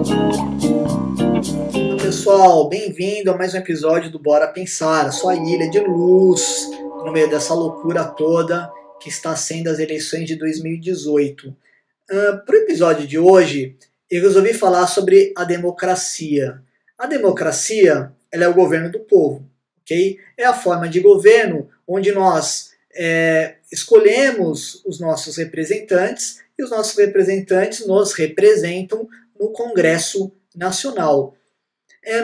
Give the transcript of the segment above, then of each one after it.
Olá pessoal, bem-vindo a mais um episódio do Bora Pensar, a sua ilha de luz no meio dessa loucura toda que está sendo as eleições de 2018. Para o episódio de hoje, eu resolvi falar sobre a democracia. A democracia, ela é o governo do povo, ok? É a forma de governo onde nós escolhemos os nossos representantes e os nossos representantes nos representam no Congresso Nacional.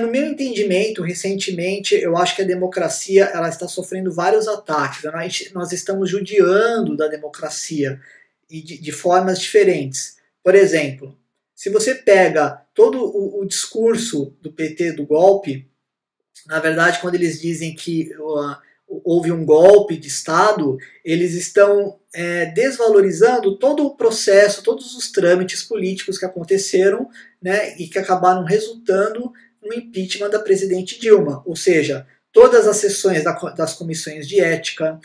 No meu entendimento, recentemente, eu acho que a democracia ela está sofrendo vários ataques. Nós estamos judiando da democracia e de formas diferentes. Por exemplo, se você pega todo o discurso do PT do golpe, na verdade, quando eles dizem que houve um golpe de Estado, eles estão desvalorizando todo o processo, todos os trâmites políticos que aconteceram, né, e que acabaram resultando no impeachment da presidente Dilma. Ou seja, todas as sessões das comissões de ética,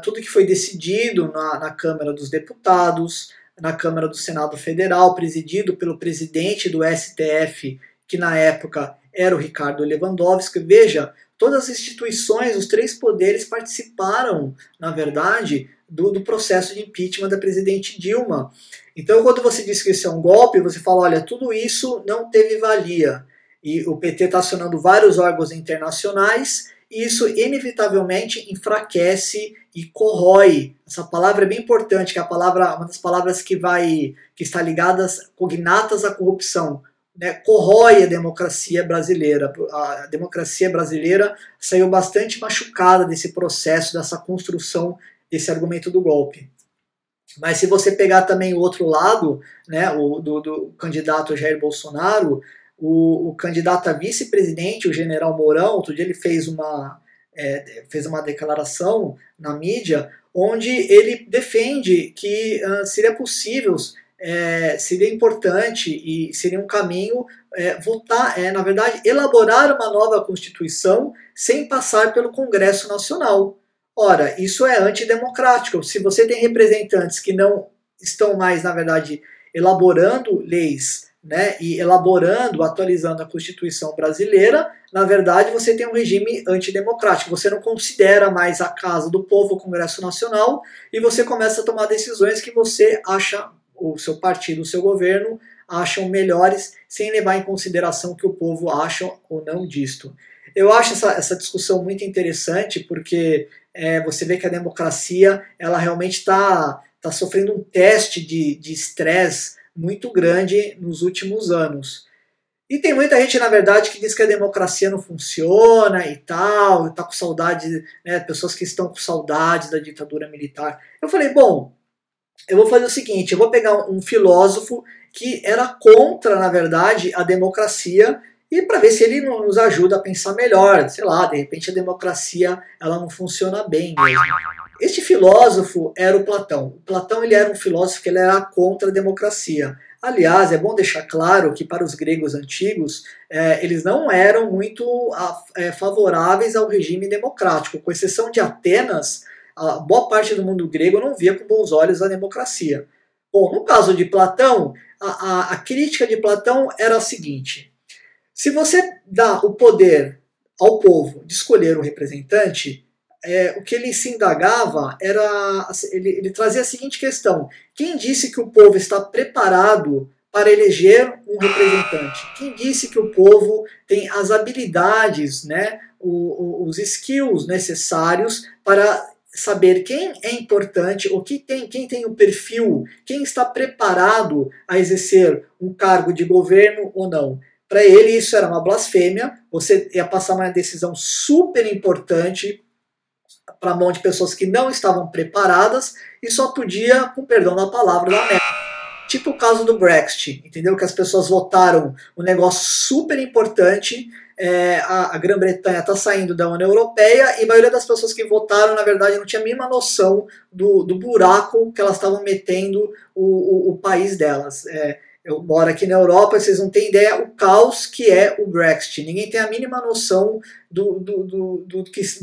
tudo que foi decidido na Câmara dos Deputados, na Câmara do Senado Federal, presidido pelo presidente do STF, que na época era o Ricardo Lewandowski. Veja, todas as instituições, os três poderes participaram, na verdade, do processo de impeachment da presidente Dilma. Então, quando você diz que isso é um golpe, você fala, olha, tudo isso não teve valia. E o PT está acionando vários órgãos internacionais, e isso inevitavelmente enfraquece e corrói. Essa palavra é bem importante, que é uma das palavras que está ligadas, cognatas à corrupção. Né, corrói a democracia brasileira. A democracia brasileira saiu bastante machucada desse processo, dessa construção desse argumento do golpe. Mas se você pegar também o outro lado, né, do candidato Jair Bolsonaro, o candidato a vice-presidente, o general Mourão, outro dia ele fez uma declaração na mídia, onde ele defende que seria possível, seria importante e seria um caminho votar, na verdade, elaborar uma nova Constituição sem passar pelo Congresso Nacional. Ora, isso é antidemocrático. Se você tem representantes que não estão mais, na verdade, elaborando leis, né, e atualizando a Constituição brasileira, na verdade você tem um regime antidemocrático. Você não considera mais a Casa do Povo, o Congresso Nacional, e você começa a tomar decisões que você acha, o seu partido, o seu governo, acham melhores, sem levar em consideração o que o povo acha ou não disto. Eu acho essa discussão muito interessante, porque você vê que a democracia ela realmente está sofrendo um teste de estresse muito grande nos últimos anos. E tem muita gente, na verdade, que diz que a democracia não funciona e tal, está com saudade, né, pessoas que estão com saudade da ditadura militar. Eu falei, bom, eu vou fazer o seguinte, eu vou pegar um filósofo que era contra, na verdade, a democracia e para ver se ele nos ajuda a pensar melhor. Sei lá, de repente a democracia ela não funciona bem mesmo. Este filósofo era o Platão. O Platão ele era um filósofo que ele era contra a democracia. Aliás, é bom deixar claro que para os gregos antigos, eles não eram muito favoráveis ao regime democrático. Com exceção de Atenas, a boa parte do mundo grego não via com bons olhos a democracia. Bom, no caso de Platão, a crítica de Platão era a seguinte: se você dá o poder ao povo de escolher um representante, o que ele se indagava era, ele trazia a seguinte questão: quem disse que o povo está preparado para eleger um representante? Quem disse que o povo tem as habilidades, né, os skills necessários para saber quem é importante, ou quem tem o perfil, quem está preparado a exercer um cargo de governo ou não? Para ele isso era uma blasfêmia, você ia passar uma decisão super importante para a mão de pessoas que não estavam preparadas e só podia, com perdão da palavra, dar merda. Tipo o caso do Brexit, entendeu? Que as pessoas votaram um negócio super importante, a Grã-Bretanha está saindo da União Europeia e a maioria das pessoas que votaram, na verdade, não tinha a mínima noção do buraco que elas estavam metendo o país delas. Eu moro aqui na Europa, vocês não têm ideia o caos que é o Brexit. Ninguém tem a mínima noção do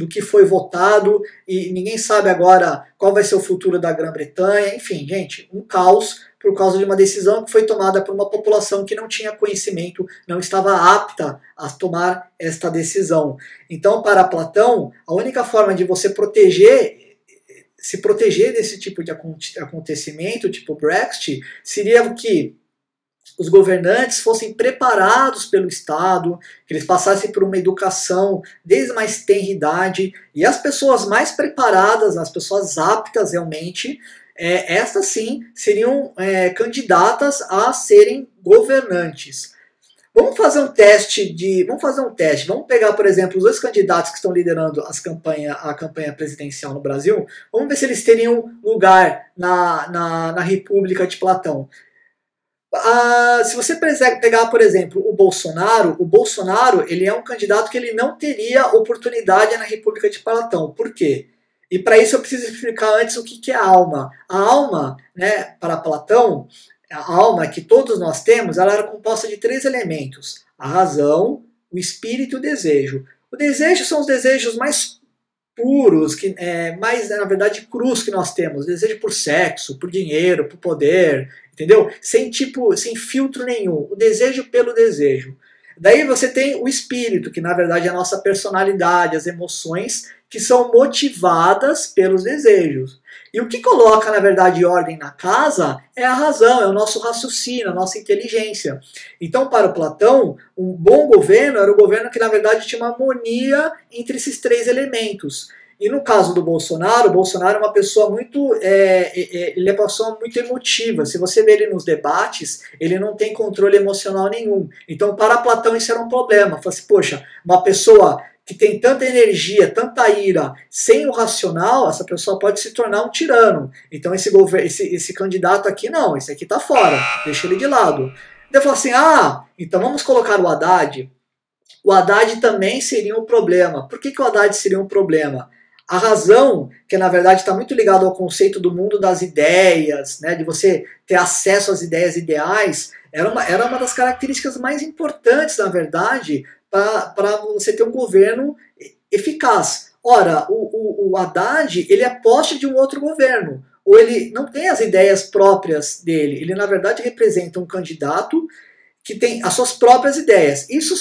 que foi votado e ninguém sabe agora qual vai ser o futuro da Grã-Bretanha. Enfim, gente, um caos, por causa de uma decisão que foi tomada por uma população que não tinha conhecimento, não estava apta a tomar esta decisão. Então, para Platão, a única forma de você se proteger desse tipo de acontecimento, tipo Brexit, seria que os governantes fossem preparados pelo Estado, que eles passassem por uma educação desde a mais tenra idade, e as pessoas mais preparadas, as pessoas aptas realmente, estas sim seriam candidatas a serem governantes. Vamos fazer um teste. Vamos pegar, por exemplo, os dois candidatos que estão liderando a campanha presidencial no Brasil. Vamos ver se eles teriam lugar na República de Platão. Se você pegar, por exemplo, o Bolsonaro ele é um candidato que ele não teria oportunidade na República de Platão. Por quê? E para isso eu preciso explicar antes o que é a alma. A alma, né, para Platão, a alma que todos nós temos, ela era composta de 3 elementos: a razão, o espírito e o desejo. O desejo são os desejos mais puros, mais, na verdade, crus que nós temos. Desejo por sexo, por dinheiro, por poder, entendeu? Sem filtro nenhum. O desejo pelo desejo. Daí você tem o espírito, que na verdade é a nossa personalidade, as emoções que são motivadas pelos desejos. E o que coloca, na verdade, ordem na casa é a razão, é o nosso raciocínio, a nossa inteligência. Então, para o Platão, um bom governo era o governo que, na verdade, tinha uma harmonia entre esses 3 elementos. E no caso do Bolsonaro, o Bolsonaro é uma pessoa muito, ele é uma pessoa muito emotiva. Se você ver ele nos debates, ele não tem controle emocional nenhum. Então, para Platão, isso era um problema. Fala assim, poxa, uma pessoa que tem tanta energia, tanta ira, sem o racional, essa pessoa pode se tornar um tirano. Então esse candidato aqui não, esse aqui tá fora, deixa ele de lado. Daí fala assim, então vamos colocar o Haddad. O Haddad também seria um problema. Por que o Haddad seria um problema? A razão, que na verdade está muito ligado ao conceito do mundo das ideias, né, de você ter acesso às ideias ideais, era uma das características mais importantes, na verdade, para você ter um governo eficaz. Ora, o Haddad, ele é poste de um outro governo, ou ele não tem as ideias próprias dele, ele na verdade representa um candidato que tem as suas próprias ideias. Isso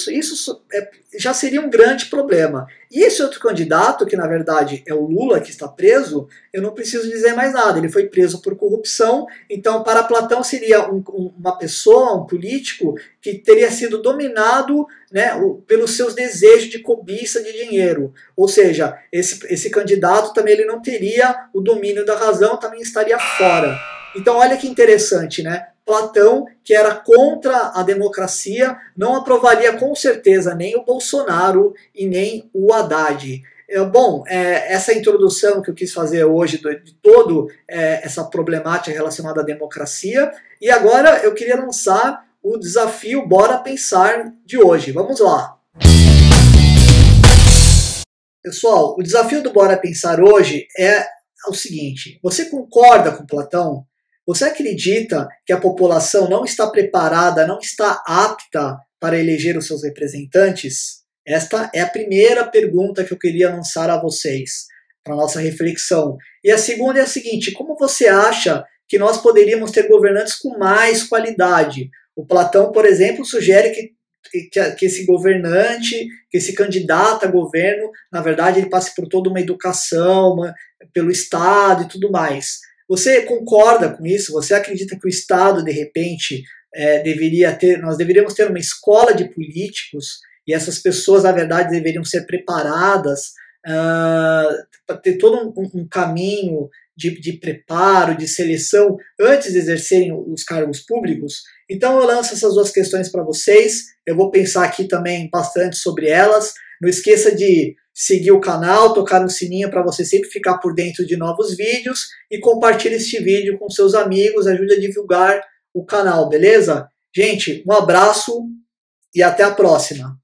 já seria um grande problema. E esse outro candidato, que na verdade é o Lula, que está preso, eu não preciso dizer mais nada. Ele foi preso por corrupção, então para Platão seria uma pessoa, um político, que teria sido dominado, né, pelos seus desejos de cobiça de dinheiro. Ou seja, esse candidato também ele não teria o domínio da razão, também estaria fora. Então olha que interessante, né? Platão, que era contra a democracia, não aprovaria com certeza nem o Bolsonaro e nem o Haddad. Bom, essa introdução que eu quis fazer hoje de toda essa problemática relacionada à democracia, e agora eu queria lançar o desafio Bora Pensar de hoje. Vamos lá! Pessoal, o desafio do Bora Pensar hoje é o seguinte: você concorda com Platão? Você acredita que a população não está preparada, não está apta para eleger os seus representantes? Esta é a primeira pergunta que eu queria lançar a vocês, para a nossa reflexão. E a segunda é a seguinte: como você acha que nós poderíamos ter governantes com mais qualidade? O Platão, por exemplo, sugere que esse governante, que esse candidato a governo, na verdade, ele passe por toda uma educação, pelo Estado e tudo mais. Você concorda com isso? Você acredita que o Estado, de repente, nós deveríamos ter uma escola de políticos e essas pessoas, na verdade, deveriam ser preparadas para ter todo um caminho de preparo, de seleção, antes de exercerem os cargos públicos? Então eu lanço essas duas questões para vocês, eu vou pensar aqui também bastante sobre elas. Não esqueça de seguir o canal, tocar no sininho para você sempre ficar por dentro de novos vídeos e compartilhe este vídeo com seus amigos, ajude a divulgar o canal, beleza? Gente, um abraço e até a próxima!